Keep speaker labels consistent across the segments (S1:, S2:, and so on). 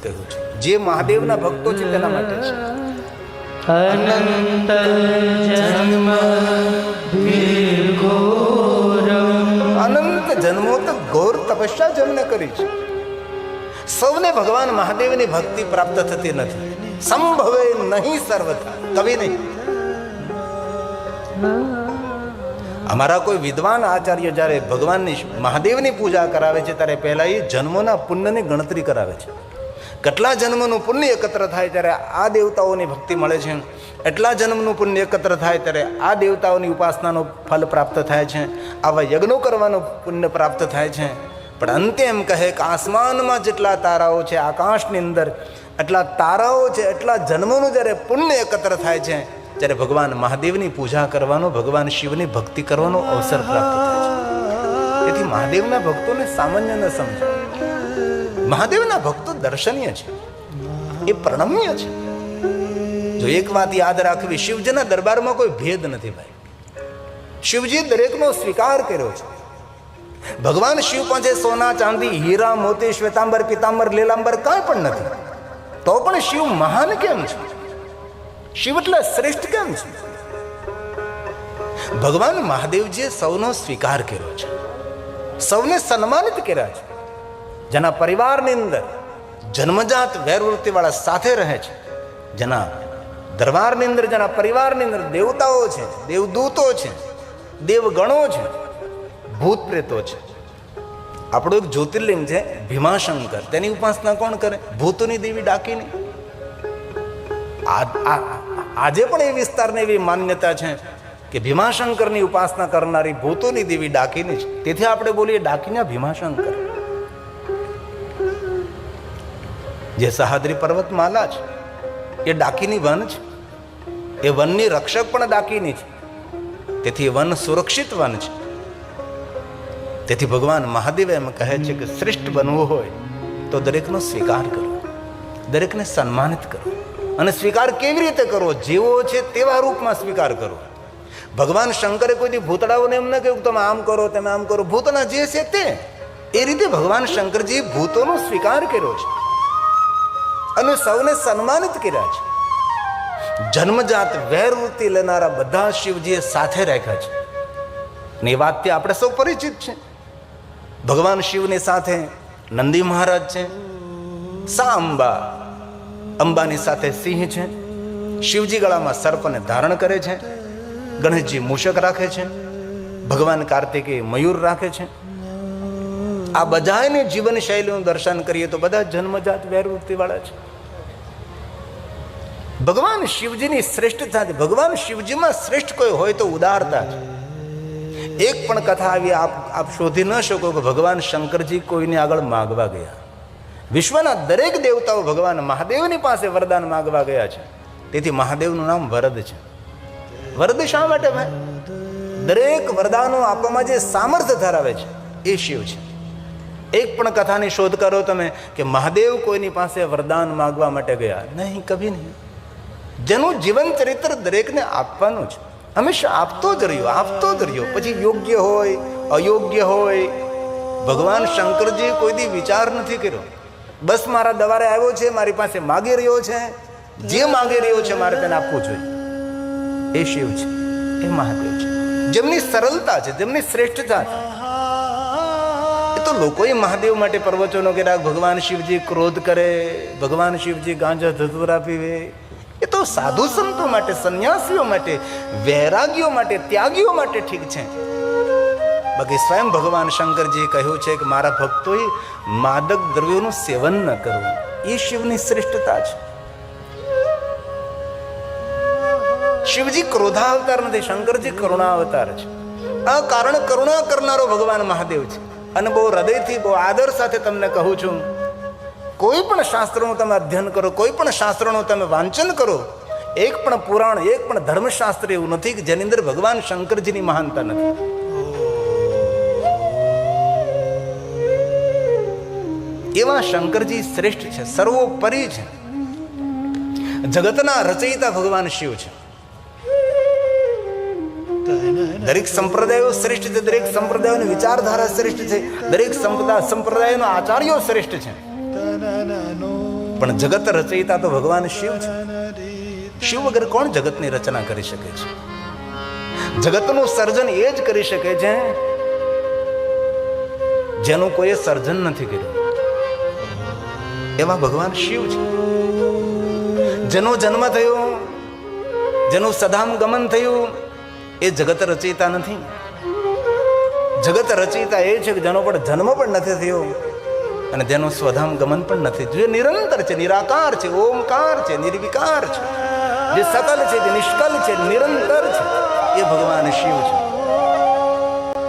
S1: કહ્યું છે. જે મહાદેવના ભક્તો છે તેના માટે છે.
S2: અનંત જન્મ
S1: અનંત જન્મો તો ઘોર તપસ્યા જેમને કરી છે. સૌને ભગવાન મહાદેવની ભક્તિ પ્રાપ્ત થતી નથી. સંભવે નહીં સર્વથા, કવિ નહીં. અમારા કોઈ વિદ્વાન આચાર્ય જ્યારે ભગવાનની મહાદેવની પૂજા કરાવે છે ત્યારે પહેલા એ જન્મોના પુણ્યની ગણતરી કરાવે છે. કેટલા જન્મનું પુણ્ય એકત્ર થાય ત્યારે આ દેવતાઓની ભક્તિ મળે છે, એટલા જન્મનું પુણ્ય એકત્ર થાય ત્યારે આ દેવતાઓની ઉપાસનાનો ફલ પ્રાપ્ત થાય છે, આવા યજ્ઞો કરવાનું પુણ્ય પ્રાપ્ત થાય છે. પણ અંતે એમ કહે કે આસમાનમાં જેટલા તારાઓ છે, આકાશની અંદર એટલા તારાઓ છે, એટલા જન્મોનું જ્યારે પુણ્ય એકત્ર થાય છે ત્યારે ભગવાન મહાદેવની પૂજા કરવાનો, ભગવાન શિવની ભક્તિ કરવાનો અવસર પ્રાપ્ત થાય છે. તેથી મહાદેવના ભક્તોને સામાન્ય ન સમજાય. મહાદેવના ભક્તો દર્શનીય છે, એ પ્રણમ્ય છે. જો એક વાત યાદ રાખવી, શિવજીના દરબારમાં કોઈ ભેદ નથી ભાઈ. શિવજી દરેકનો સ્વીકાર કર્યો છે. ભગવાન શિવ પાસે સોના, ચાંદી, હીરા, મોતી, શ્વેતાંબર, પિતાંબર, લીલાંબર કાંઈ પણ નથી. તો પણ શિવ મહાન કેમ છે? શિવ એટલે શ્રેષ્ઠ કેમ છે? ભગવાન મહાદેવજીએ સૌનો સ્વીકાર કર્યો છે, સૌને સન્માનિત કર્યા છે. જેના પરિવારની અંદર જન્મજાત વેરવૃત્તિવાળા સાથે રહે છે, જેના દરબારની અંદર, જેના પરિવારની અંદર દેવતાઓ છે, દેવદૂતો છે, દેવગણો છે, ભૂત પ્રેતો છે. આપણું એક જ્યોતિર્લિંગ છે ભીમાશંકર, તેની ઉપાસના કોણ કરે? ભૂતોની દેવી ડાકીની. આજે પણ એ વિસ્તારને એવી માન્યતા છે કે ભીમાશંકરની ઉપાસના કરનારી ભૂતોની દેવી ડાકીની છે. તેથી આપણે બોલીએ ડાકીના ભીમાશંકર. જે સહ્યાદ્રી પર્વતમાલા છે એ ડાકીની વન છે. એ વનની રક્ષક પણ ડાકીની છે. તેથી વન સુરક્ષિત વન છે. તેથી ભગવાન મહાદેવ એમ કહે છે કે શ્રેષ્ઠ બનવું હોય તો દરેકનો સ્વીકાર કરો, દરેકને સન્માનિત કરો. અને સ્વીકાર કેવી રીતે કરવો? જેવો છે તેવા રૂપમાં સ્વીકાર કરો. ભગવાન શંકરે કોઈ ભૂતડાઓને એમ ન કહ્યું તમે આમ કરો, તમે આમ કરો. ભૂતના જે છે તે એ રીતે ભગવાન શંકરજી ભૂતોનો સ્વીકાર કર્યો છે અને સૌને સન્માનિત કર્યા છે. જન્મજાત વેરવૃત્તિ લેનારા બધા શિવજીએ સાથે રાખ્યા છે. ને એ વાતથી આપણે સૌ પરિચિત છે. ભગવાન શિવની સાથે નંદી મહારાજ છે, સાંબા, અંબાની સાથે સિંહ છે, શિવજી ગળામાં સર્પને ધારણ કરે છે, ગણેશજી મૂષક રાખે છે, ભગવાન કાર્તિકેય મયુર રાખે છે. આ બધાની જીવન શૈલીનું દર્શન કરીએ તો બધા જન્મજાત વેરવૃત્તિ વાળા છે. ભગવાન શિવજીની શ્રેષ્ઠતા, ભગવાન શિવજીમાં શ્રેષ્ઠ કોઈ હોય તો ઉદારતા છે. એક પણ કથા આવી આપ શોધી ન શકો કે ભગવાન શંકરજી કોઈને આગળ માગવા ગયા. વિશ્વના દરેક દેવતાઓ ભગવાન મહાદેવની પાસે વરદાન માગવા ગયા છે. તેથી મહાદેવનું નામ વરદ છે. વરદ શા માટે ભાઈ? દરેક વરદાનો આપવામાં જે સામર્થ્ય ધરાવે છે એ શિવ છે. એક પણ કથાની શોધ કરો તમે કે મહાદેવ કોઈની પાસે વરદાન માગવા માટે ગયા, નહીં, કભી નહીં. જેનું જીવન ચરિત્ર દરેકને આપવાનું છે, હંમેશા આપતો જ રહ્યો. પછી યોગ્ય હોય, અયોગ્ય હોય. ભગવાન શંકરજી કોઈ દી વિચાર નથી કર્યો. બસ મારા દવારે આવ્યો છે, મારી પાસે માગી રહ્યો છે, જે માગી રહ્યો છે મારે તેને આપવું જોઈએ. એ શિવ છે, એ મહાદેવ છે. જેમની સરળતા છે, જેમની શ્રેષ્ઠતા છે. એ તો લોકોએ મહાદેવ માટે પ્રવચનો કર્યા. ભગવાન શિવજી ક્રોધ કરે, ભગવાન શિવજી ગાંજા ધતુરા પીવે. એ તો સાધુ સંતો માટે, સંન્યાસીઓ માટે, વૈરાગીઓ માટે, ત્યાગીઓ માટે ઠીક છે. બાકી સ્વયં ભગવાન શંકરજી કહ્યું છે કે મારા ભક્તોએ માદક દ્રવ્યોનું સેવન ન કરવું. એ શિવની શ્રેષ્ઠતા છે. શિવજી ક્રોધા અવતાર નથી, શંકરજી કરુણા અવતાર છે. આ કારણ કરુણા કરનારો ભગવાન મહાદેવ છે. અને બહુ હૃદયથી, બહુ આદર સાથે તમને કહું છું, કોઈ પણ શાસ્ત્રનું તમે અધ્યયન કરો, કોઈ પણ શાસ્ત્રનું તમે વાંચન કરો, એક પણ પુરાણ, એક પણ ધર્મશાસ્ત્ર એવું નથી કે જેની અંદર ભગવાન શંકરજીની મહાનતા નથી. એવા શંકરજી શ્રેષ્ઠ છે, સર્વોપરી છે. જગતના રચયિતા ભગવાન શિવ છે. દરેક સંપ્રદાયો શ્રેષ્ઠ છે, દરેક સંપ્રદાયોની વિચારધારા શ્રેષ્ઠ છે, દરેક સંપ્રદાયનો આચાર્યો શ્રેષ્ઠ છે. પણ પણ જગત રચયિતા તો ભગવાન શિવ છે. શિવ વગર કોણ જગતની રચના કરી શકે છે? જગતનું સર્જન એ જ કરી શકે છે જેનું કોઈ સર્જન નથી કર્યું. એવા ભગવાન શિવ છે. જેનો જન્મ થયો, જેનું સદામ ગમન થયું, એ જગત રચયિતા નથી. જગત રચયિતા એ છે કે જેનો પણ જન્મ પણ નથી થયો અને જેનું સ્વધામ ગમન પણ નથી. જે નિરંતર છે, નિરાકાર છે, ઓમકાર છે, નિર્વિકાર છે, જે સકલ છે, જે નિષ્કલ છે, નિરંતર છે, એ ભગવાન શિવ છે.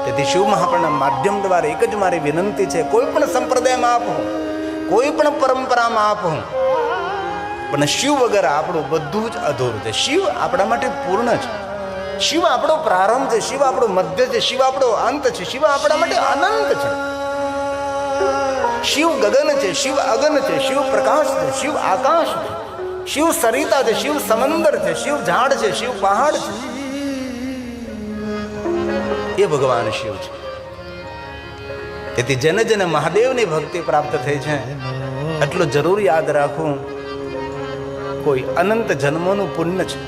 S1: તેથી શિવ મહાપ્રભુના માધ્યમ દ્વારા એક જ મારી વિનંતી છે, કોઈ પણ સંપ્રદાયમાં આપો, કોઈ પણ પરંપરામાં આપો, પણ શિવ વગર આપણું બધું જ અધૂરું છે. શિવ આપણા માટે પૂર્ણ છે. શિવ આપણો પ્રારંભ છે, શિવ આપણો મધ્ય છે, શિવ આપણો અંત છે, શિવ આપણા માટે અનંત છે. શિવ ગગન છે, શિવ અગન છે, શિવ પ્રકાશ છે, શિવ આકાશ છે, શિવ સરિતા છે, શિવ સમંદર છે, શિવ ઝાડ છે, શિવ પહાડ છે. એ ભગવાન શિવ છે. તેથી જેને જેને મહાદેવની ભક્તિ પ્રાપ્ત થઈ છે, એટલું જરૂર યાદ રાખવું, કોઈ અનંત જન્મોનું પુણ્ય છે.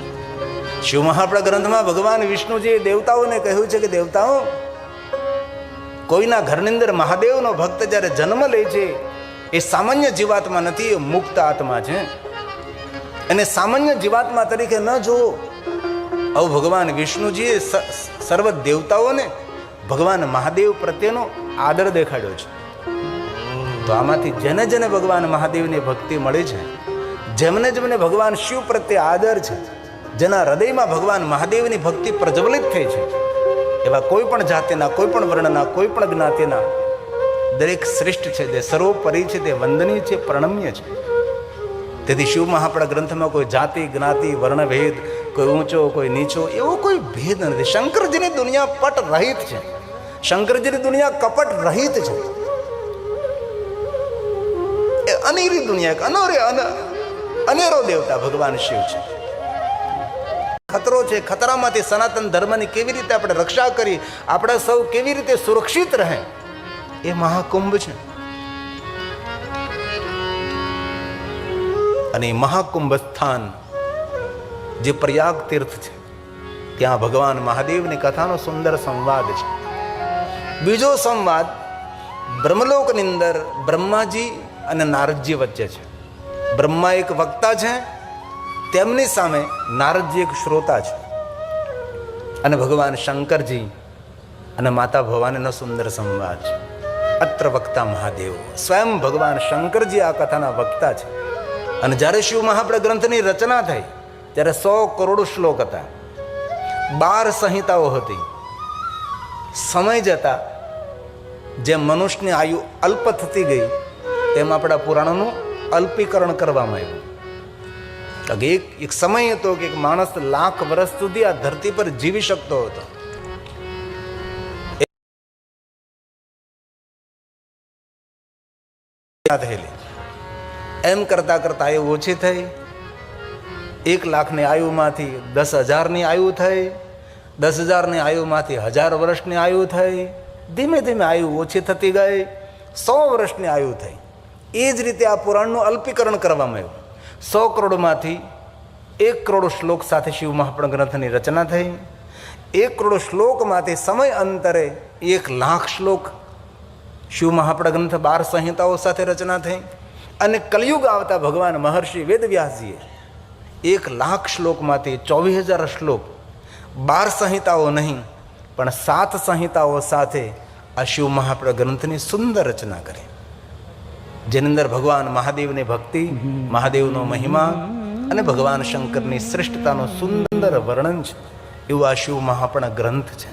S1: શિવ મહાપ્રભુ ગ્રંથમાં ભગવાન વિષ્ણુજીએ દેવતાઓને કહ્યું છે કે દેવતાઓ, કોઈના ઘરની અંદર મહાદેવનો ભક્ત જ્યારે જન્મ લે છે, એ સામાન્ય જીવાત્મા નથી, એ મુક્ત આત્મા છે. અને સામાન્ય જીવાત્મા તરીકે ન જુઓ. આવું ભગવાન વિષ્ણુજીએ સર્વ દેવતાઓને ભગવાન મહાદેવ પ્રત્યેનો આદર દેખાડ્યો છે. તો આમાંથી જેને જેને ભગવાન મહાદેવની ભક્તિ મળી છે, જેમને જેમને ભગવાન શિવ પ્રત્યે આદર છે, જેના હૃદયમાં ભગવાન મહાદેવની ભક્તિ પ્રજ્વલિત થઈ છે, એવા કોઈ પણ જાતિના, કોઈ પણ વર્ણના, કોઈ પણ જ્ઞાતિના દરેક શ્રેષ્ઠ છે, તે સર્વોપરી છે, તે વંદનીય છે, પ્રણમ્ય છે. તેથી શિવ મહાપ્રભુ ગ્રંથમાં કોઈ જાતિ, જ્ઞાતિ, વર્ણભેદ, કોઈ ઊંચો, કોઈ નીચો, એવો કોઈ ભેદ નથી. શંકરજીની દુનિયા પટ રહિત છે. શંકરજીની દુનિયા કપટ રહિત છે. એ અનેરી દુનિયા, અનેરો દેવતા ભગવાન શિવ છે. ખતરો છે, ખતરામાંથી સનાતન ધર્મની કેવી રીતે આપણે રક્ષા કરી, આપણે સૌ કેવી રીતે સુરક્ષિત રહે, એ મહાકુંભ છે. અને મહાકુંભ સ્થાન જે પ્રયાગ તીર્થ છે, ત્યાં ભગવાન મહાદેવની કથાનો સુંદર સંવાદ છે. બીજો સંવાદ બ્રહ્મલોકની અંદર બ્રહ્માજી અને નારદજી વચ્ચે છે. બ્રહ્મા એક વક્તા છે, તેમની સામે નારદજી એક શ્રોતા છે. અને ભગવાન શંકરજી અને માતા ભવાનીનો સુંદર સંવાદ છે. અત્ર વક્તા મહાદેવ, સ્વયં ભગવાન શંકરજી આ કથાના વક્તા છે. અને જ્યારે શિવ મહાપ્રભુ ગ્રંથની રચના થઈ, ત્યારે 100 કરોડ શ્લોક હતા, 12 સંહિતાઓ હતી. સમય જતા જેમ મનુષ્યની આયુ અલ્પ થતી ગઈ, તેમ આપણા પુરાણોનું અલ્પીકરણ કરવામાં આવ્યું. એક સમય હતો કે એક માણસ લાખ વર્ષ સુધી આ ધરતી પર જીવી શકતો હતો. એમ કરતા કરતા આયુ ઓછી થઈ. 1 લાખની આયુમાંથી 10,000ની આયુ થઈ, 10,000ની આયુમાંથી 1000 વર્ષની આયુ થઈ. ધીમે ધીમે આયુ ઓછી થતી ગઈ, 100 વર્ષની આયુ થઈ. એ જ રીતે આ પુરાણનું અલ્પીકરણ કરવામાં આવ્યું. 100 કરોડમાંથી 1 કરોડ શ્લોક સાથે શિવ મહાપ્રભુ ગ્રંથની રચના થઈ. 1 કરોડ શ્લોકમાંથી સમય અંતરે 1 લાખ શ્લોક શિવ મહાપ્રભુ ગ્રંથ 12 સંહિતાઓ સાથે રચના થઈ. અને કલયુગ આવતા ભગવાન મહર્ષિ વેદવ્યાસજીએ 1 લાખ શ્લોકમાંથી 24,000 શ્લોક 12 સંહિતાઓ નહીં પણ 7 સંહિતાઓ સાથે આ શિવ મહાપ્રભુ ગ્રંથની સુંદર રચના કરી, જેની અંદર ભગવાન મહાદેવની ભક્તિ, મહાદેવનો મહિમા અને ભગવાન શંકરની શ્રેષ્ઠતાનું સુંદર વર્ણન છે. એવું આ શિવ મહાપ્રભુ ગ્રંથ છે.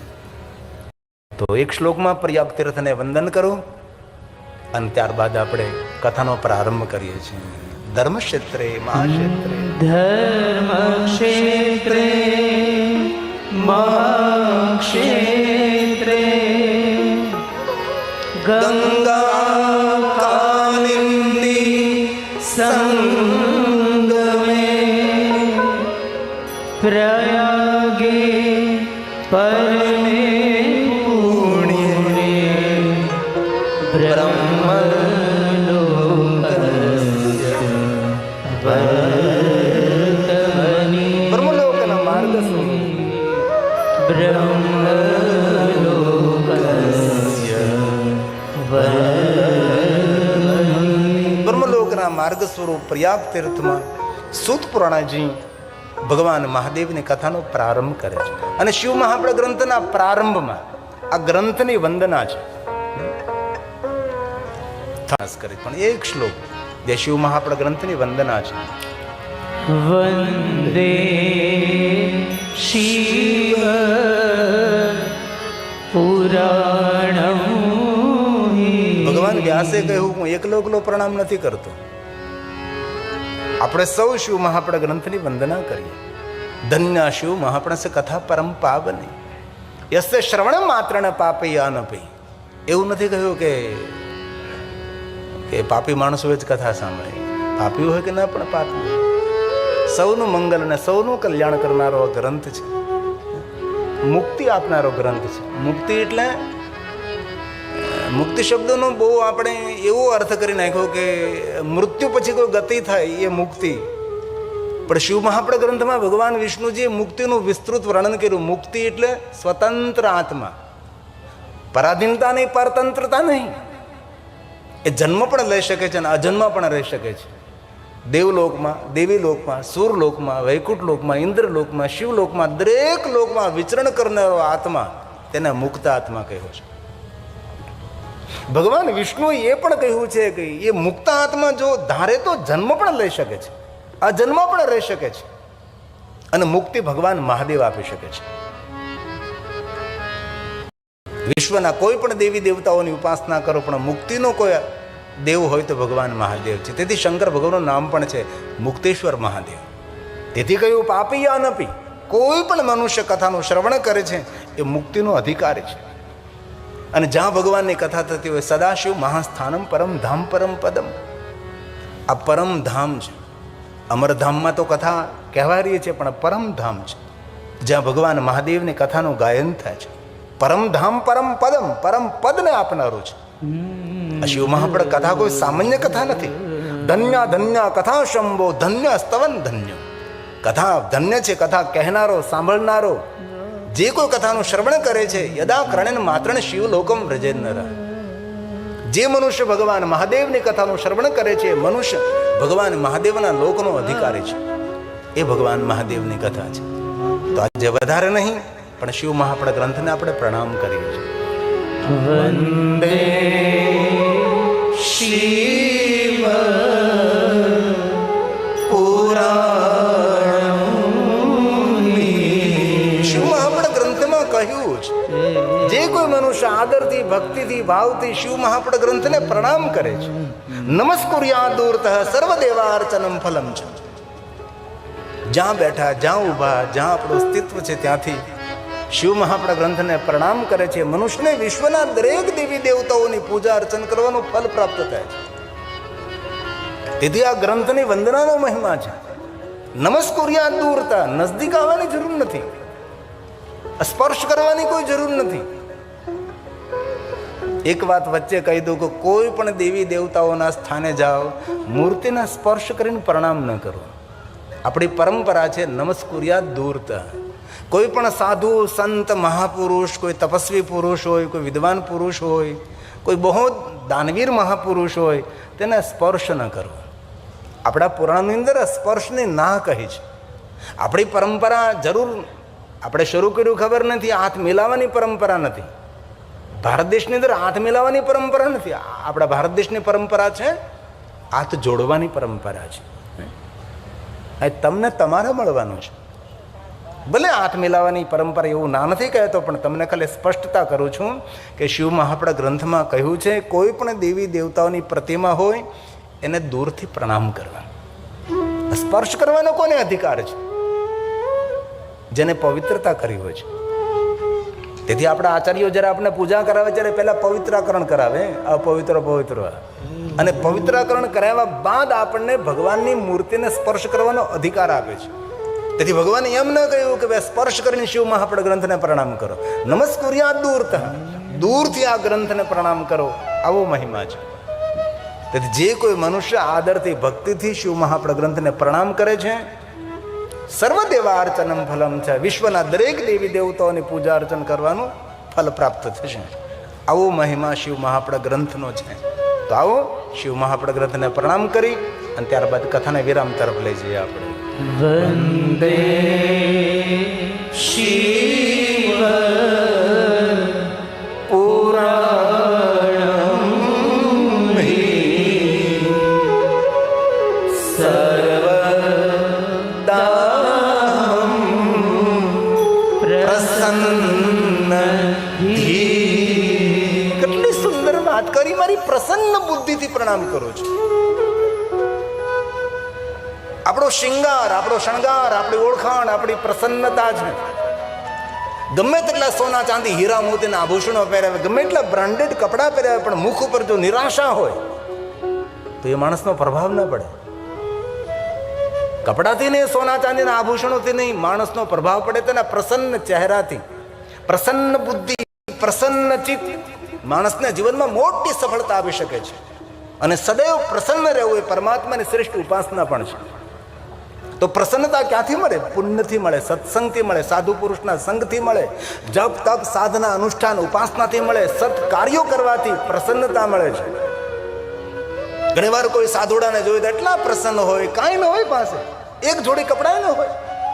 S1: તો એક શ્લોકમાં પ્રયાગ તીર્થને વંદન કરો અને ત્યારબાદ આપણે કથાનો પ્રારંભ કરીએ છીએ. ધર્મક્ષેત્રે મહાક્ષેત્રે,
S2: ધર્મક્ષેત્રે મહાક્ષેત્રે
S1: ગંગા કાલિંદી
S2: સંગમે પ્રયાગે પરમે પુણ્યે બ્રહ્મલોકસ્ય
S1: માર્ગ સ્વરૂપ પ્રયાગ તીર્થમાં સૂત પુરાણજી ભગવાન મહાદેવની કથાનો પ્રારંભ કરે છે. અને શિવ મહાપણ ગ્રંથના પ્રારંભમાં આ ગ્રંથની વંદના છે. ખાસ કરી પણ એક શ્લોક જે શિવ મહાપણ ગ્રંથની વંદના છે.
S2: વંદે શિવ પુરાણમ.
S1: ભગવાન વ્યાસે કહ્યું હું એકલો પ્રણામ નથી કરતો. આપણે સૌ શિવ મહાપણ ગ્રંથની વંદના કરીએ. ધન્ય શિવ મહાપણ સે કથા પરમ પાવની યસ્ય શ્રવણ માત્ર ન પાપયા ન પઈ. એવું નથી કહ્યું કે પાપી માણસો જ કથા સાંભળે. પાપી હોય કે ના પણ પાપી, સૌનું મંગલ અને સૌનું કલ્યાણ કરનારો ગ્રંથ છે. મુક્તિ આપનારો ગ્રંથ છે. મુક્તિ એટલે મુક્તિ શબ્દનો બહુ આપણે એવો અર્થ કરી નાખ્યો કે મૃત્યુ પછી કોઈ ગતિ થાય એ મુક્તિ. પણ શિવ મહાપણ ગ્રંથમાં ભગવાન વિષ્ણુજીએ મુક્તિનું વિસ્તૃત વર્ણન કર્યું. મુક્તિ એટલે સ્વતંત્ર આત્મા, પરાધીનતા નહીં, પરતંત્રતા નહીં. એ જન્મ પણ લઈ શકે છે અને અજન્મ પણ રહી શકે છે. દેવલોકમાં, દેવી લોકમાં, સુરલોકમાં, વૈકુંઠ લોકમાં, ઇન્દ્રલોકમાં, શિવલોકમાં, દરેક લોકમાં વિચરણ કરનારો આત્મા તેને મુક્ત આત્મા કહ્યો છે. ભગવાન વિષ્ણુએ એ પણ કહ્યું છે કે એ મુક્ત આત્મા જો ધારે તો જન્મ પણ લઈ શકે છે, અજન્મ પણ રહી શકે છે અને મુક્તિ ભગવાન મહાદેવ આપી શકે છે. વિશ્વના કોઈ પણ દેવી દેવતાઓની ઉપાસના કરો પણ મુક્તિનો કોઈ દેવ હોય તો ભગવાન મહાદેવ છે. તેથી શંકર ભગવાનનું નામ પણ છે મુક્તેશ્વર મહાદેવ. તેથી કહ્યું પાપી અનપી. કોઈ પણ મનુષ્ય કથાનું શ્રવણ કરે છે એ મુક્તિનો અધિકારી છે. અને જ્યાં ભગવાનની કથા થતી હોય સદાશિવ મહાસ્થાનમ પરમ ધામ પરમ પદમ. આ પરમ ધામ છે. અમરધામમાં તો કથા કહેવાય છે પણ પરમ ધામ છે જ્યાં ભગવાન મહાદેવની કથાનું ગાયન થાય છે. પરમ ધામ પરમ પદમ, પરમ પદને આપનારું છે. શિવ મહાપણ કથા કોઈ સામાન્ય કથા નથી. ધન્ય ધન્ય કથા શંભો, ધન્ય સ્તવન ધન્ય. કથા ધન્ય છે. કથા કહેનારો, સાંભળનારો, જે કોઈ કથાનું શ્રવણ કરે છે યદા કર્ણેન માત્ર શિવલોકમ વ્રજેન્નર. જે મનુષ્ય ભગવાન મહાદેવની કથાનું શ્રવણ કરે છે મનુષ્ય ભગવાન મહાદેવના લોકનો અધિકારી છે. એ ભગવાન મહાદેવની કથા છે. તો આજે વધારે નહીં પણ શિવ મહાપણ ગ્રંથને આપણે પ્રણામ કરીએ છીએ.
S2: વંદે શિવ પુરાણમ.
S1: શિવ મહાપણ ગ્રંથમાં કહ્યું છે જે કોઈ મનુષ્ય આદરથી, ભક્તિથી, ભાવથી શિવ મહાપણ ગ્રંથને પ્રણામ કરે છે નમસ્કુર્યા દૂરતઃ સર્વદેવાર્ચનમ ફલમ છે. જ્યાં બેઠા, જ્યાં ઊભા, જ્યાં આપણું અસ્તિત્વ છે ત્યાંથી શિવ મહાપણ ગ્રંથને પ્રણામ કરે છે મનુષ્યને વિશ્વના દરેક દેવી દેવતાઓની પૂજા અર્ચન કરવાનું ફલ પ્રાપ્ત થાય છે. તેથી આ ગ્રંથની વંદનાનો મહિમા છે. નમસ્કુર્યા દૂરતા. નજદીક આવવાની જરૂર નથી, સ્પર્શ કરવાની કોઈ જરૂર નથી. એક વાત વચ્ચે કહી દઉં કે કોઈ પણ દેવી દેવતાઓના સ્થાને જાઓ મૂર્તિના સ્પર્શ કરીને પ્રણામ ન કરો. આપણી પરંપરા છે નમસ્કુર્યા દૂરતા. કોઈ પણ સાધુ, સંત, મહાપુરુષ, કોઈ તપસ્વી પુરુષ હોય, કોઈ વિદ્વાન પુરુષ હોય, કોઈ બહુ દાનવીર મહાપુરુષ હોય તેને સ્પર્શ ન કરો. આપણા પુરાણની અંદર સ્પર્શની ના કહી છે. આપણી પરંપરા જરૂર આપણે શરૂ કર્યું ખબર નથી. હાથ મિલાવવાની પરંપરા નથી. ભારત દેશની અંદર હાથ મિલાવવાની પરંપરા નથી. આપણા ભારત દેશની પરંપરા છે હાથ જોડવાની પરંપરા છે. તમને તમારે મળવાનું છે. ભલે હાથ મિલાવવાની પરંપરા એવું ના નથી કહેતો પણ તમને ખાલી સ્પષ્ટતા કરું છું કે શિવ મહાપણ ગ્રંથમાં કહ્યું છે કોઈ પણ દેવી દેવતાઓની પ્રતિમા હોય એને દૂરથી પ્રણામ કરવા. સ્પર્શ કરવાનો કોને અધિકાર છે? જેને પવિત્રતા કરી હોય છે. તેથી આપણા આચાર્યો જ્યારે આપણે પૂજા કરાવે ત્યારે પહેલા પવિત્રાકરણ કરાવે, અપવિત્ર પવિત્ર, અને પવિત્રાકરણ કરાવ્યા બાદ આપણને ભગવાનની મૂર્તિને સ્પર્શ કરવાનો અધિકાર આપે છે. તેથી ભગવાને એમ ન કહ્યું કે ભાઈ સ્પર્શ કરીને શિવ મહાપણ ગ્રંથને પ્રણામ કરો. નમસ્કુર્યા દૂરતઃ. દૂરથી આ ગ્રંથને પ્રણામ કરો, આવો મહિમા છે. તેથી જે કોઈ મનુષ્ય આદરથી, ભક્તિથી શિવ મહાપણ ગ્રંથને પ્રણામ કરે છે સર્વદેવા અર્ચનમ ફલમ છે. વિશ્વના દરેક દેવી દેવતાઓની પૂજા અર્ચન કરવાનું ફલ પ્રાપ્ત થશે. આવો મહિમા શિવ મહાપણ ગ્રંથનો છે. તો આવો શિવ મહાપણ ગ્રંથને પ્રણામ કરી અને ત્યારબાદ કથાને વિરામ તરફ લઈ જઈએ આપણે.
S2: વંદે શિવ પુરાણમ હિ સર્વદા પ્રસન્ન ધી.
S1: કેટલી સુંદર વાત કરી. મારી પ્રસન્ન બુદ્ધિથી પ્રણામ કરું છું. આપણો શિંગાર, આપણો શણગાર, આપણી ઓળખાણ, આપણી પ્રસન્નતા છે. ગમે તેટલા સોના ચાંદી હીરા મોતીના આભૂષણો પહેરાવે, ગમે એટલા બ્રાન્ડેડ કપડાં પહેરાવે, પણ મુખ ઉપર જો નિરાશા હોય તો એ માણસનો પ્રભાવ ન પડે. કપડાથી નહીં, સોના ચાંદીના આભૂષણોથી નહીં, માણસનો પ્રભાવ પડે તેના પ્રસન્ન ચહેરાથી. પ્રસન્ન બુદ્ધિ, પ્રસન્ન ચિત્ત માણસના જીવનમાં મોટી સફળતા આપી શકે છે. અને સદૈવ પ્રસન્ન રહેવું એ પરમાત્માની શ્રેષ્ઠ ઉપાસના પણ છે. તો પ્રસન્નતા ક્યાંથી મળે? પુણ્યથી મળે, સત્સંગથી મળે, સાધુ પુરુષના સંગથી મળે, જપ તપ સાધના અનુષ્ઠાન ઉપાસનાથી મળે, સત કાર્યો કરવાથી પ્રસન્નતા મળે છે. ઘણી વાર કોઈ સાધુડાને જોઈ તો એટલા પ્રસન્ન હોય, કાંઈ ન હોય પાસે, એક જોડી કપડાં ન હોય,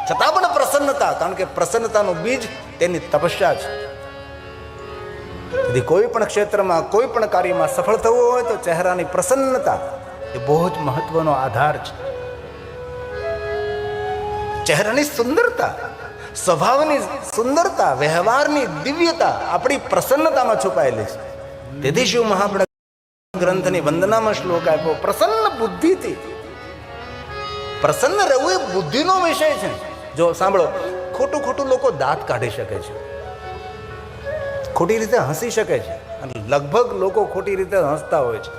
S1: છતાં પણ પ્રસન્નતા. કારણ કે પ્રસન્નતાનું બીજ તેની તપસ્યા છે. તેથી કોઈ પણ ક્ષેત્રમાં, કોઈ પણ કાર્યમાં સફળ થવું હોય તો ચહેરાની પ્રસન્નતા એ બહુ જ મહત્વનો આધાર છે. ચહેરાની સુંદરતા, સ્વભાવની સુંદરતા, વ્યવહારની દિવ્યતા આપણી પ્રસન્નતામાં છુપાયેલી છે. તેથી શિવ મહાપ્રદ ગ્રંથની વંદનામાં શ્લોક આપ્યો, પ્રસન્ન બુદ્ધિથી. પ્રસન્ન રહેવું એ બુદ્ધિનો વિષય છે. જો સાંભળો, ખોટું ખોટું લોકો દાંત કાઢી શકે છે, ખોટી રીતે હસી શકે છે, અને લગભગ લોકો ખોટી રીતે હસતા હોય છે.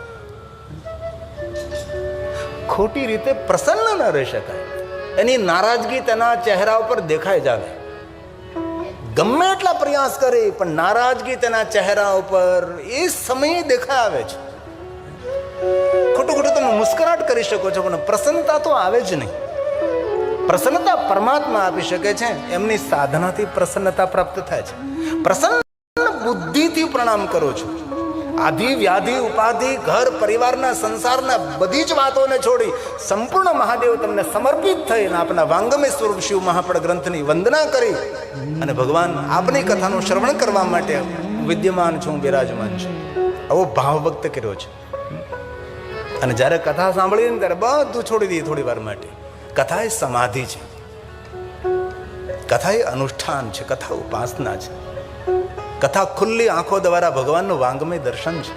S1: ખોટી રીતે પ્રસન્ન ન રહી શકાય. એની નારાજગી તેના ચહેરા ઉપર દેખાઈ જાવે. ગમે એટલા પ્રયાસ કરે પણ નારાજગી તેના ચહેરા ઉપર એ સમયે દેખાઈ આવે છે. ખોટું ખોટું તમે મુસ્કરાટ કરી શકો છો, પણ પ્રસન્નતા તો આવે જ નહીં. પ્રસન્નતા પરમાત્મા આપી શકે છે. એમની સાધનાથી પ્રસન્નતા પ્રાપ્ત થાય છે. પ્રસન્ન બુદ્ધિથી પ્રણામ કરું છું. આધિ વ્યાધિ ઉપાધિ ઘર પરિવારના સંસારના બધી જ વાતોને છોડી સંપૂર્ણ મહાદેવ તમને સમર્પિત થઈને આપના વાંગમય સ્વરૂપ શિવ મહાપડ ગ્રંથની વંદના કરી અને ભગવાન આપની કથાનું શ્રવણ કરવા માટે વિદ્યમાન છું, બિરાજમાન છું, આવો ભાવ વ્યક્ત કર્યો છે. અને જ્યારે કથા સાંભળીને ત્યારે બધું છોડી દઈએ થોડી વાર માટે. કથા એ સમાધિ છે, કથા એ અનુષ્ઠાન છે, કથા ઉપાસના છે. કથા ખુલ્લી આંખો દ્વારા ભગવાનનું વાંગમય દર્શન છે.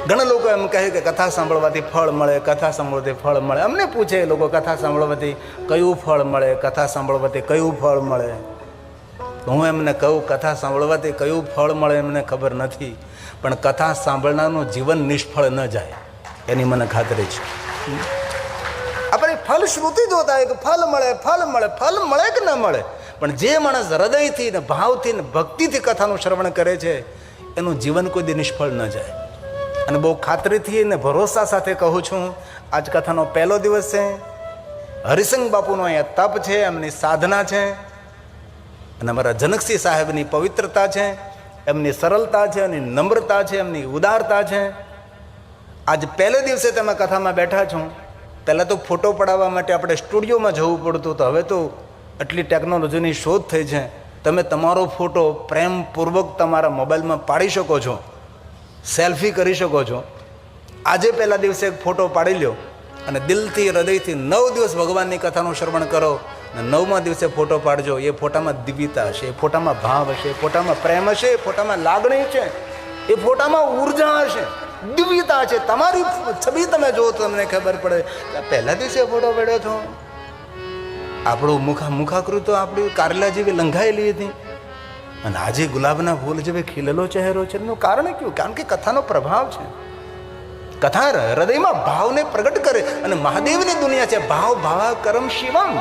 S1: ઘણા લોકો એમ કહે કે કથા સાંભળવાથી ફળ મળે, કથા સાંભળવાથી ફળ મળે. અમને પૂછે લોકો, કથા સાંભળવાથી કયું ફળ મળે, કથા સાંભળવાથી કયું ફળ મળે? હું એમને કહું, કથા સાંભળવાથી કયું ફળ મળે એમને ખબર નથી, પણ કથા સાંભળનારનું જીવન નિષ્ફળ ન જાય એની મને ખાતરી છે. આપણે ફલશ્રુતિ જોતા હોય કે ફલ મળે, ફળ મળે, ફલ મળે કે ન મળે, પણ જે માણસ હૃદયથી ને ભાવથી ને ભક્તિથી કથાનું શ્રવણ કરે છે એનું જીવન કોઈ દી નિષ્ફળ ન જાય. અને બહુ ખાતરીથી ને ભરોસા સાથે કહું છું, આજ કથાનો પહેલો દિવસ છે. હરિસંગ બાપુનો અહીંયા તપ છે, એમની સાધના છે, અને અમારા જનકસિંહ સાહેબની પવિત્રતા છે, એમની સરળતા છે, એમની નમ્રતા છે, એમની ઉદારતા છે. આજ પહેલે દિવસે તમે કથામાં બેઠા છો. પહેલાં તો ફોટો પડાવવા માટે આપણે સ્ટુડિયોમાં જવું પડતું, તો હવે તો આટલી ટેકનોલોજીની શોધ થઈ છે. તમે તમારો ફોટો પ્રેમપૂર્વક તમારા મોબાઈલમાં પાડી શકો છો, સેલ્ફી કરી શકો છો. આજે પહેલા દિવસે એક ફોટો પાડી લ્યો અને દિલથી હૃદયથી 9 દિવસ ભગવાનની કથાનું શ્રવણ કરો, અને 9મા દિવસે ફોટો પાડજો. એ ફોટામાં દિવ્યતા હશે, એ ફોટામાં ભાવ હશે, એ ફોટામાં પ્રેમ હશે, એ ફોટામાં લાગણી છે, એ ફોટામાં ઉર્જા હશે, દિવ્યતા છે. તમારી છબી તમે જો તો તમને ખબર પડે. પહેલા દિવસે ફોટો પાડ્યો છો, આપણું મુખાકૃત તો આપણી કારેલા જેવી લંઘાયેલી હતી, અને આજે ગુલાબના ફૂલ જેવી ખીલેલો ચહેરો છે. એનું કારણ કયું? કારણ કે કથાનો પ્રભાવ છે. કથા હૃદયમાં ભાવને પ્રગટ કરે. અને મહાદેવની દુનિયા છે, ભાવ ભાવા કરમ શિવમ.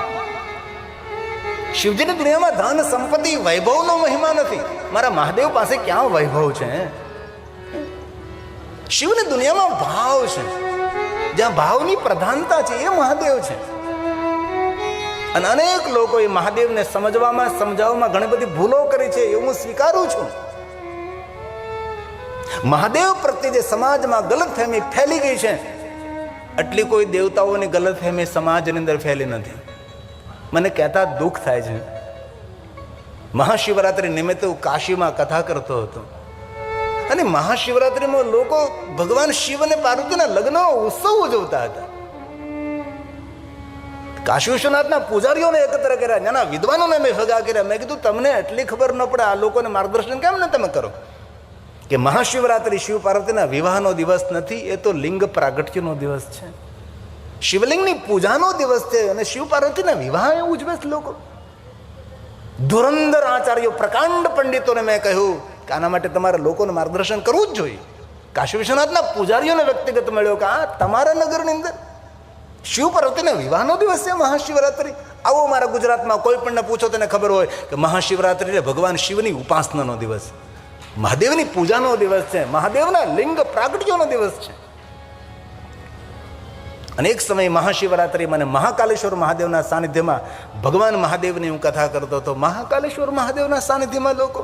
S1: શિવજીની દુનિયામાં ધન સંપત્તિ વૈભવનો મહિમા નથી. મારા મહાદેવ પાસે ક્યાં વૈભવ છે? શિવની દુનિયામાં ભાવ છે. જ્યાં ભાવની પ્રધાનતા છે એ મહાદેવ છે. અને અનેક લોકો એ મહાદેવને સમજાવવામાં ઘણી બધી ભૂલો કરી છે, એ હું સ્વીકારું છું. મહાદેવ પ્રત્યે જે સમાજમાં ગલતફહેમી ફેલી ગઈ છે, એટલી કોઈ દેવતાઓની ગલતફહેમી સમાજની અંદર ફેલી નથી. મને કહેતા દુઃખ થાય છે. મહાશિવરાત્રી નિમિત્તે હું કાશીમાં કથા કરતો હતો અને મહાશિવરાત્રીમાં લોકો ભગવાન શિવ અને પાર્વતીના લગ્નનો ઉત્સવ ઉજવતા હતા. કાશી વિશ્વનાથના પૂજારીઓને એકત્ર કર્યા, નાના વિદ્વાનોને મેં ભેગા કર્યા. મેં કીધું તમને એટલી ખબર ન પડે, આ લોકોને માર્ગદર્શન કેમ ને તમે કરો કે મહાશિવરાત્રી શિવ પાર્વતીના વિવાહનો દિવસ નથી, એ તો લિંગ પ્રાગટ્યનો દિવસ છે, શિવલિંગની પૂજાનો દિવસ છે અને શિવ પાર્વતીના વિવાહ એ ઉજવે છે લોકો. ધુરંધર આચાર્યો પ્રકાંડ પંડિતોને મેં કહ્યું કે આના માટે તમારે લોકોને માર્ગદર્શન કરવું જ જોઈએ. કાશી વિશ્વનાથના પૂજારીઓને વ્યક્તિગત મળ્યો કે આ તમારા નગરની અંદર શિવ પાર્વતીના વિવાહનો દિવસ છે મહાશિવરાત્રી. આવો મારા ગુજરાતમાં કોઈ પણને પૂછો તેને ખબર હોય કે મહાશિવરાત્રી એટલે ભગવાન શિવની ઉપાસનાનો દિવસ, મહાદેવની પૂજાનો દિવસ છે, મહાદેવના લિંગ પ્રાગટ્યનો દિવસ છે. અને એક સમયે મહાશિવરાત્રી મને મહાકાલેશ્વર મહાદેવના સાનિધ્યમાં ભગવાન મહાદેવની હું કથા કરતો હતો. મહાકાલેશ્વર મહાદેવના સાનિધ્યમાં લોકો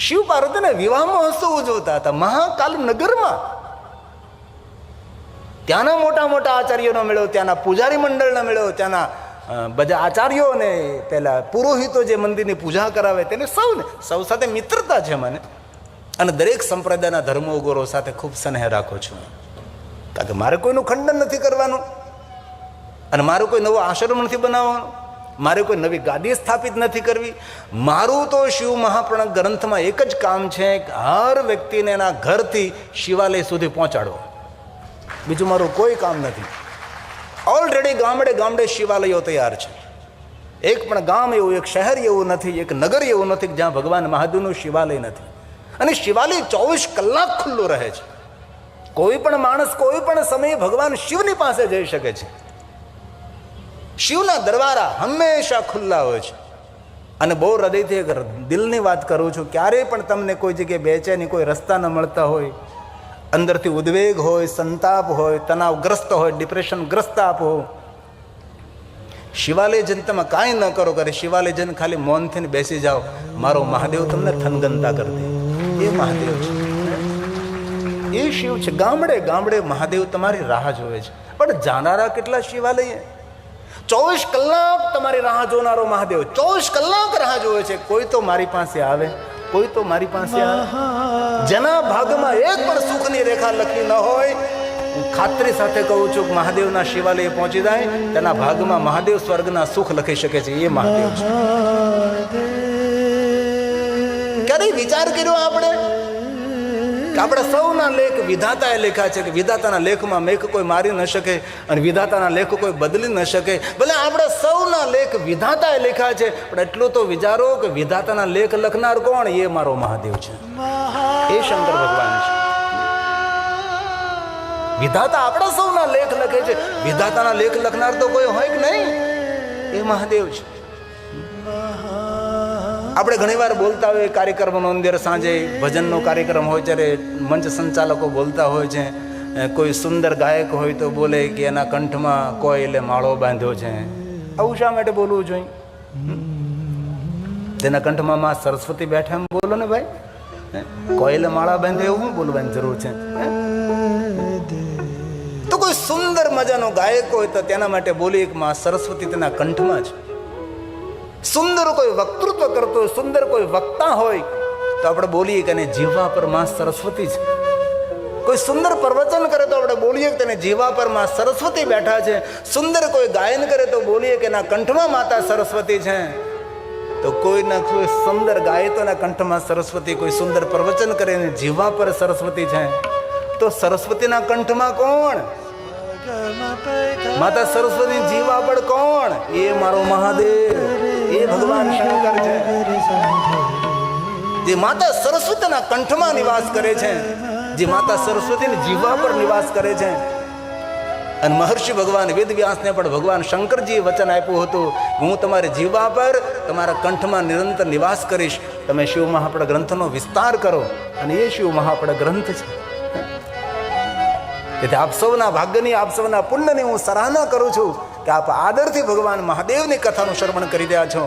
S1: શિવ પાર્વતીના વિવાહ મહોત્સવ ઉજવતા હતા મહાકાલ નગરમાં. ત્યાંના મોટા મોટા આચાર્યોનો મેળો, ત્યાંના પૂજારી મંડળનો મેળો, ત્યાંના બધા આચાર્યોને પેલા પુરોહિતો જે મંદિરની પૂજા કરાવે તેને સૌ સાથે મિત્રતા છે મને. અને દરેક સંપ્રદાયના ધર્મગુરુઓ સાથે ખૂબ સ્નેહ રાખું છું, કારણ કે મારે કોઈનું ખંડન નથી કરવાનું અને મારો કોઈ નવો આશ્રમ નથી બનાવવાનો, મારે કોઈ નવી ગાદી સ્થાપિત નથી કરવી. મારું તો શિવ મહાપ્રાણ ગ્રંથમાં એક જ કામ છે કે હર વ્યક્તિને એના ઘરથી શિવાલય સુધી પહોંચાડવો, બીજું મારું કોઈ કામ નથી. ઓલરેડી ગામડે ગામડે શિવાલયો તૈયાર છે. એક પણ ગામ એવું, એક શહેર એવું નથી, એક નગર એવું નથી કે જ્યાં ભગવાન મહાદેવનું શિવાલય નથી. અને શિવાલય 24 કલાક ખુલ્લું રહે છે. કોઈ પણ માણસ કોઈ પણ સમયે ભગવાન શિવની પાસે જઈ શકે છે. શિવના દરવાજા હંમેશા ખુલ્લા હોય છે. અને બહુ હૃદયથી એક દિલની વાત કરું છું, ક્યારેય પણ તમને કોઈ જગ્યાએ બેચેની, કોઈ રસ્તા ન મળતા હોય, અંદરથી ઉદ્વેગ હોય, સંતાપ હોય, તણાવગ્રસ્ત હોય, ડિપ્રેશનગ્રસ્ત આપ હો, શિવાલય જઈને તમે કાંઈ ન કરો કરે, શિવાલય જઈને ખાલી મૌનથી બેસી જાઓ, મારો મહાદેવ તમને થનગનતા કરી દે. એ મહાદેવ છે, એ શિવ છે. ગામડે ગામડે મહાદેવ તમારી રાહ જોવે છે. પણ જાનારા કેટલા શિવાલય? 24 કલાક તમારી રાહ જોનારો મહાદેવ 24 કલાક રાહ જોવે છે. કોઈ તો મારી પાસે આવે, કોઈ તો મારી પાસે આવે. જેના ભાગમાં એક પણ સુખની રેખા લખી ન હોય, હું ખાતરી સાથે કહું છું કે મહાદેવના શિવાલય પહોંચી જાય, તેના ભાગમાં મહાદેવ સ્વર્ગના સુખ લખી શકે છે. એ મહાદેવ છે. ક્યારેય વિચાર કર્યો આપણે કે આપણે સૌના લેખ વિધાતાએ લેખા છે, કે વિધાતાના લેખમાં મેઘ કોઈ મારી ન શકે અને વિધાતાના લેખ કોઈ બદલી ન શકે. ભલે આપણે સૌના લેખ વિધાતાએ લેખા છે, પણ એટલું તો વિચારો કે વિધાતાના લેખ લખનાર કોણ? એ મારો મહાદેવ છે, એ શંકર ભગવાન છે. વિધાતા આપણા સૌના લેખ લખે છે, વિધાતાના લેખ લખનાર તો કોઈ હોય કે નહીં? એ મહાદેવ છે. આપણે ઘણીવાર બોલતા હોય કાર્યક્રમનો અંદર, સાંજે ભજનનો કાર્યક્રમ હોય ત્યારે મંચ સંચાલકો બોલતા હોય છે, કોઈ સુંદર ગાયક હોય તો બોલે કે એના કંઠમાં કોયલે માળો બાંધ્યો છે. આવું શા માટે બોલવું જોઈએ? તેના કંઠમાં માં સરસ્વતી બેઠા એમ બોલો ને ભાઈ. કોયલે માળા બાંધે એવું બોલવાની જરૂર છે? તો કોઈ સુંદર મજાનો ગાયક હોય તો તેના માટે બોલીએ કે માં સરસ્વતી તેના કંઠમાં છે. સુંદર કોઈ વક્તૃત્વ કરતો હોય, સુંદર કોઈ વક્તા હોય તો આપણે બોલીએ કે એને જીવા પર માં સરસ્વતી છે. કોઈ સુંદર પ્રવચન કરે તો આપણે બોલીએ કે તેને જીવા પર માં સરસ્વતી બેઠા છે. સુંદર કોઈ ગાયન કરે તો બોલીએ કે એના કંઠમાં માતા સરસ્વતી છે. તો કોઈના કોઈ સુંદર ગાય તો એના કંઠમાં સરસ્વતી, કોઈ સુંદર પ્રવચન કરે એને જીવા પર સરસ્વતી છે. તો સરસ્વતીના કંઠમાં કોણ? માતા સરસ્વતી જીવા પર કોણ? એ મારો મહાદેવ, એ ભગવાન શંકર છે, જે માતા સરસ્વતીના કંઠમાં નિવાસ કરે છે, જે માતા સરસ્વતીની જીવા પર નિવાસ કરે છે. અને મહર્ષિ ભગવાન વેદવ્યાસને પણ ભગવાન શંકરજીએ વચન આપ્યું હતું, હું તમારી જીવા પર, તમારા કંઠમાં નિરંતર નિવાસ કરીશ. તમે શિવ મહાપડ ગ્રંથનો વિસ્તાર કરો. અને એ શિવ મહાપડ ગ્રંથ છે. એટલે આપ સૌના ભાગ્યની, આપ સૌના પુણ્યની હું સરાહના કરું છું કે આપ આદરથી ભગવાન મહાદેવની કથાનું શ્રવણ કરી રહ્યા છો.